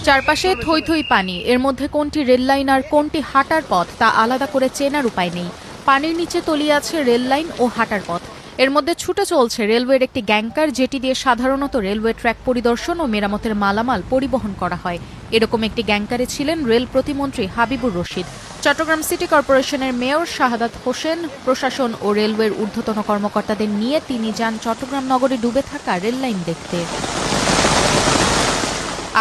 চারপাশে থই থই পানি, এর মধ্যে কোনটি রেল লাইন আর কোনটি হাঁটার পথ তা আলাদা করে চেনার উপায় নেই। পানির নিচে তলিয়ে আছে রেল লাইন ও হাঁটার পথ। এর মধ্যে ছুটে চলছে রেলওয়ের একটি গ্যাংকার, যেটি দিয়ে সাধারণত রেলওয়ে ট্র্যাক পরিদর্শন ও মেরামতের মালামাল পরিবহন করা হয়। এরকম একটি গ্যাংকারে ছিলেন রেল প্রতিমন্ত্রী হাবিবুর রশিদ। চট্টগ্রাম সিটি কর্পোরেশনের মেয়র শাহাদাত হোসেন, প্রশাসন ও রেলওয়ের ঊর্ধ্বতন কর্মকর্তাদের নিয়ে তিনি যান চট্টগ্রাম নগরে ডুবে থাকা রেল লাইন দেখতে।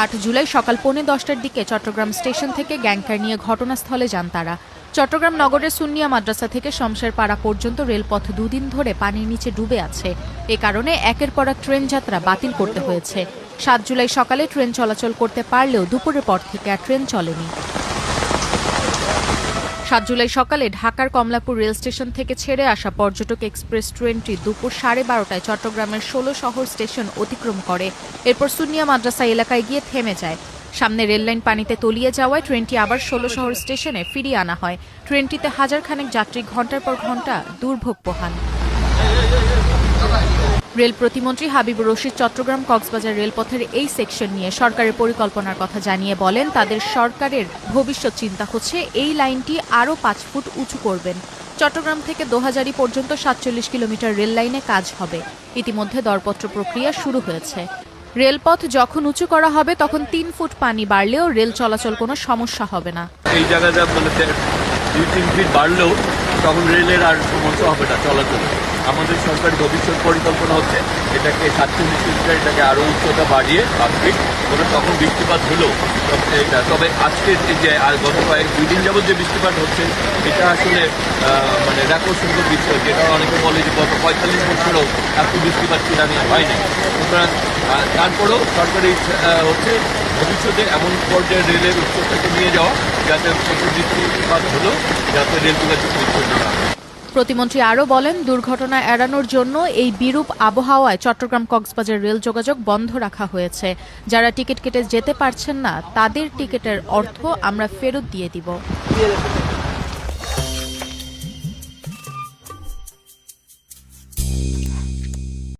৮ জুলাই সকাল 10:15টার দিকে চট্টগ্রাম স্টেশন থেকে গ্যাংকার নিয়ে ঘটনাস্থলে যান তারা। চট্টগ্রাম নগরের সুন্নিয়া মাদ্রাসা থেকে শমশেরপাড়া পর্যন্ত রেলপথ দুদিন ধরে পানির নিচে ডুবে আছে। এ কারণে একের পর এক ট্রেন যাত্রা বাতিল করতে হয়েছে। ৭ জুলাই সকালে ট্রেন চলাচল করতে পারলেও দুপুরের পর থেকে আর ট্রেন চলেনি। ৭ জুলাই সকালে ঢাকার কমলাপুর রেল স্টেশন থেকে ছেড়ে আসা পর্যটক এক্সপ্রেস ট্রেনটি দুপুর 12:30টায় চট্টগ্রামের ১৬ শহর স্টেশন অতিক্রম করে। এরপর সুন্নিয়া মাদ্রাসা এলাকায় গিয়ে থেমে যায়। সামনে রেললাইন পানিতে তলিয়ে যাওয়ায় ট্রেনটি আবার ১৬ শহর স্টেশনে ফিরিয়ে আনা হয়। ট্রেনটিতে হাজারখানেক যাত্রী ঘণ্টার পর ঘণ্টা দুর্ভোগ পোহান। রেল প্রতিমন্ত্রী হাবিবুর রশিদ চট্টগ্রাম কক্সবাজার রেলপথের এই সেকশন নিয়ে সরকারের পরিকল্পনার কথা জানিয়ে বলেন, তাদের সরকারের ভবিষ্যৎ চিন্তা হচ্ছে এই লাইনটি আরও ৫ ফুট উঁচু করবেন। চট্টগ্রাম থেকে দোহাজারী পর্যন্ত ৪৭ কিলোমিটার রেল লাইনে কাজ হবে। ইতিমধ্যে দরপত্র প্রক্রিয়া শুরু হয়েছে। রেলপথ যখন উঁচু করা হবে তখন ৩ ফুট পানি বাড়লেও রেল চলাচল কোনো সমস্যা হবে না। এই জায়গাটা মানে ২-৩ ফিট বাড়লেও তখন রেলের আর সমস্যা হবে না চলাচল। আমাদের সরকারি ভবিষ্যৎ পরিকল্পনা হচ্ছে এটাকে ৪৭ কিলোমিটার, এটাকে আরও উচ্চতা বাড়িয়ে ৫ ফিট করে তখন বৃষ্টিপাত হলেও এটা। তবে আজকের যে গত দুই দিন যাবত যে বৃষ্টিপাত হচ্ছে এটা আসলে মানে রেকর্ড সংখ্যক বৃষ্টিপাত, যেটা অনেকে বলে যে গত ৪৫ বছরেও এত বৃষ্টিপাত কিরানি হয়নি। সুতরাং তারপরেও সরকারি হচ্ছে ভবিষ্যতে এমন পর্যায়ে রেলের উচ্চতাকে নিয়ে যাওয়া যাতে প্রচুর বৃষ্টিপাত হলেও যাতে রেল যোগাযোগ বিচ্ছিন্ন না হয়। প্রতিমন্ত্রী আরও বলেন, দুর্ঘটনা এড়ানোর জন্য এই বিরূপ আবহাওয়ায় চট্টগ্রাম কক্সবাজার রেল যোগাযোগ বন্ধ রাখা হয়েছে। যারা টিকিট কেটে যেতে পারছেন না তাদের টিকিটের অর্থ আমরা ফেরত দিয়ে দিব।